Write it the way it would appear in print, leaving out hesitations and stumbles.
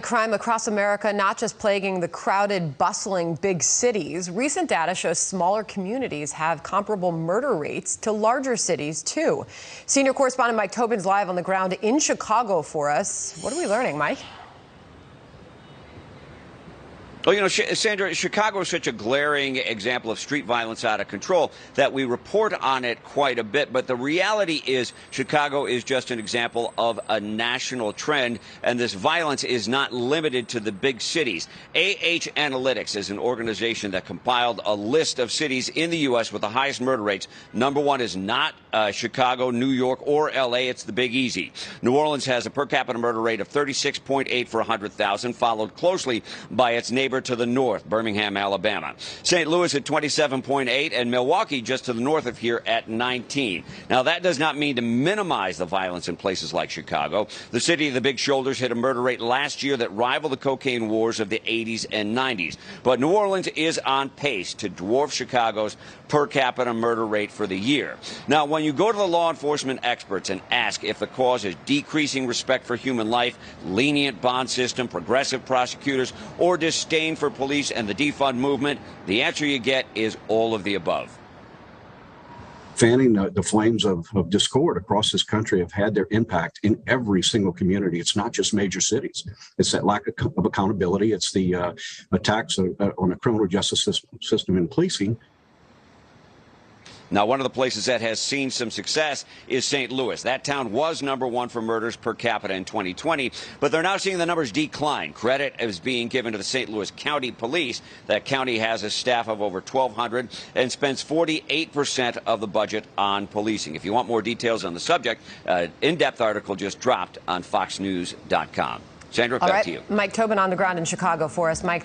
crime across America, not just plaguing the crowded, bustling big cities. Recent data shows smaller communities have comparable murder rates to larger cities, too. Senior correspondent Mike Tomberlin's live on the ground in Chicago for us. What are we learning, Mike? Well, you know, Sandra, Chicago is such a glaring example of street violence out of control that we report on it quite a bit. But the reality is Chicago is just an example of a national trend, and this violence is not limited to the big cities. Analytics is an organization that compiled a list of cities in the U.S. with the highest murder rates. Number one is not Chicago, New York, or L.A. It's the Big Easy. New Orleans has a per capita murder rate of 36.8 for 100,000, followed closely by its neighbor to the north, Birmingham, Alabama. St. Louis at 27.8, and Milwaukee just to the north of here at 19. Now, that does not mean to minimize the violence in places like Chicago. The city of the big shoulders hit a murder rate last year that rivaled the cocaine wars of the 80s and 90s. But New Orleans is on pace to dwarf Chicago's per capita murder rate for the year. Now, when you go to the law enforcement experts and ask if the cause is decreasing respect for human life, lenient bond system, progressive prosecutors, or disdain for police and the defund movement, the answer you get is all of the above. Fanning the flames of discord across this country have had their impact in every single community. It's not just major cities. It's that lack of accountability. It's the attacks on the criminal justice system and policing. Now, one of the places that has seen some success is St. Louis. That town was number one for murders per capita in 2020, but they're now seeing the numbers decline. Credit is being given to the St. Louis County Police. That county has a staff of over 1,200 and spends 48% of the budget on policing. If you want more details on the subject, in-depth article just dropped on foxnews.com. Sandra, back to you. Mike Tomberlin on the ground in Chicago for us. Mike.